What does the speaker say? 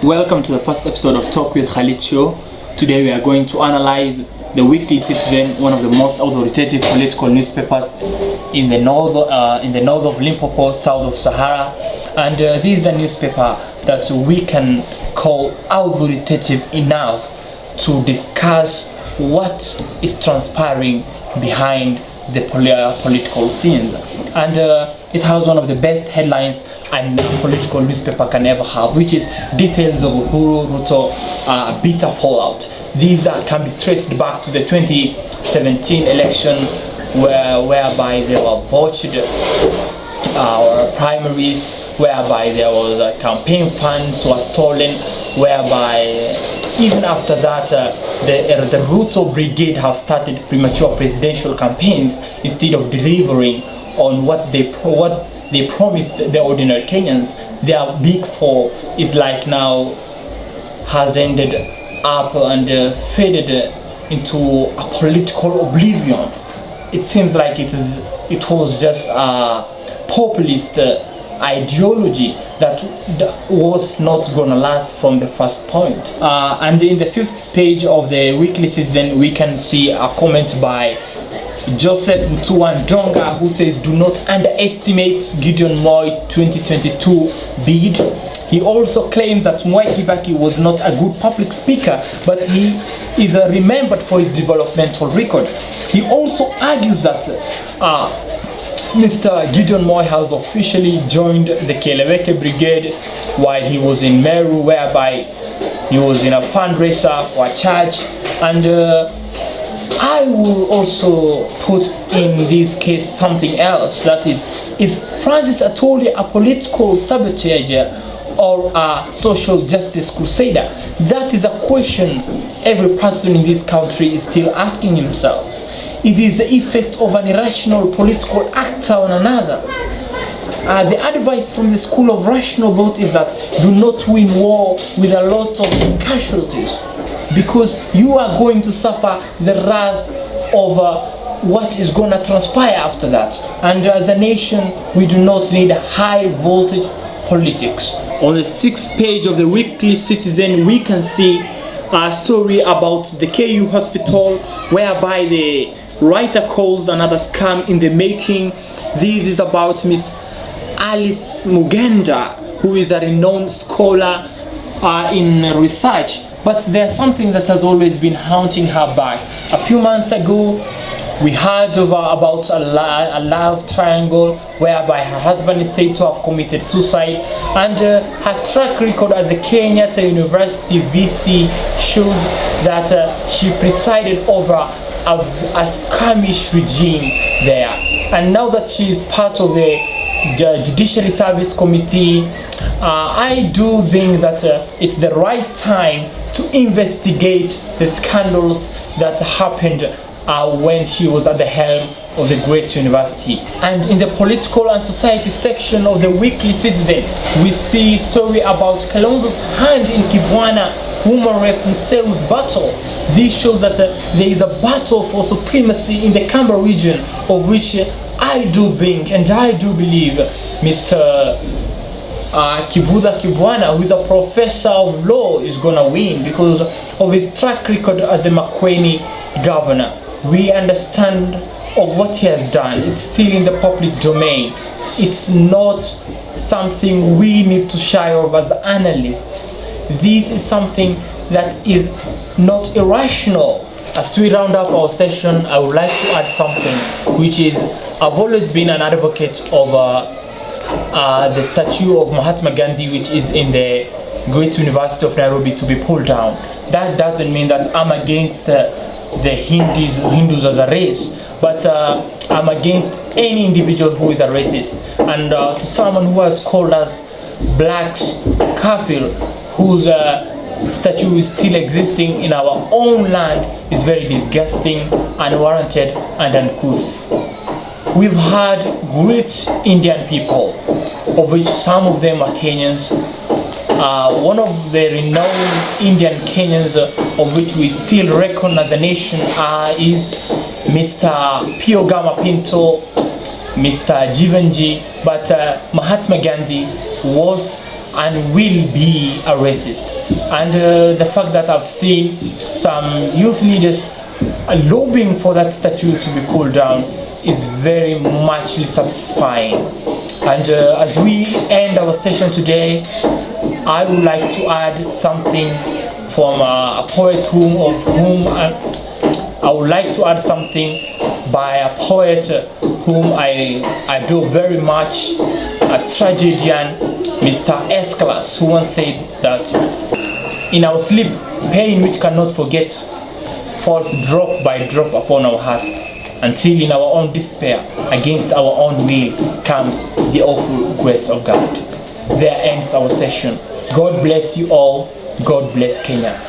Welcome to the first episode of Talk with Khalid Show. Today we are going to analyze the Weekly Citizen, one of the most authoritative political newspapers in the north of Limpopo, south of Sahara. And this is a newspaper that we can call authoritative enough to discuss what is transpiring behind the political scenes. And it has one of the best headlines a political newspaper can ever have, which is details of Uhuru Ruto bitter fallout. These can be traced back to the 2017 election whereby there were botched primaries, whereby there was campaign funds were stolen, whereby even after that the Ruto brigade have started premature presidential campaigns instead of delivering on what they promised the ordinary Kenyans. Their big fall is like now has ended up and faded into a political oblivion. It seems like it was just a populist ideology that was not gonna last from the first point. And in the 5th page of the Weekly Citizen, we can see a comment by Joseph Mtuandonga, who says, "Do not underestimate Gideon Moi 2022 bid." He also claims that Mwai Kibaki was not a good public speaker, but he is remembered for his developmental record. He also argues that Mr. Gideon Moi has officially joined the Keleweke Brigade while he was in Meru, whereby he was in a fundraiser for a church. And I will also put in this case something else, that is, is Francis Atwoli a political sabotager or a social justice crusader? That is a question every person in this country is still asking themselves. It is the effect of an irrational political actor on another. The advice from the school of rational thought is that do not win war with a lot of casualties, because you are going to suffer the wrath of what is going to transpire after that. And as a nation, we do not need high voltage politics. On the 6th page of the Weekly Citizen, we can see a story about the KU hospital, whereby the writer calls another scam in the making. This is about Miss Alice Mugenda, who is a renowned scholar in research. But there's something that has always been haunting her back. A few months ago, we heard about a love triangle whereby her husband is said to have committed suicide, and her track record as a Kenyatta University VC shows that she presided over a skirmish regime there. And now that she is part of the Judiciary Service Committee, I do think that it's the right time to investigate the scandals that happened when she was at the helm of the great university. And in the political and society section of the Weekly Citizen, we see a story about Kalonzo's hand in Kibwana woman rep and sales battle. This shows that there is a battle for supremacy in the Kamba region, of which I do think and I do believe Mr. Kibudha Kibwana, who is a professor of law, is gonna win because of his track record as a Makueni governor. We understand of what he has done. It's still in the public domain. It's not something we need to shy of as analysts. This is something that is not irrational. As we round up our session, I would like to add something, which is I've always been an advocate of the statue of Mahatma Gandhi, which is in the Great University of Nairobi, to be pulled down. That doesn't mean that I'm against the Hindus as a race, but I'm against any individual who is a racist. And to someone who has called us blacks kafir, whose statue is still existing in our own land, is very disgusting, unwarranted, and uncouth. We've had great Indian people, of which some of them are Kenyans. One of the renowned Indian Kenyans, of which we still reckon as a nation, is Mr. Pio Gama Pinto, Mr. Jivanji. But Mahatma Gandhi was and will be a racist. And the fact that I've seen some youth leaders lobbying for that statue to be pulled down is very much satisfying. And as we end our session today, I would like to add something from a poet I would like to add something by a poet whom I adore very much, a tragedian, Mr. Aeschylus, who once said that in our sleep, pain which cannot forget falls drop by drop upon our hearts, until in our own despair, against our own will, comes the awful grace of God. There ends our session. God bless you all. God bless Kenya.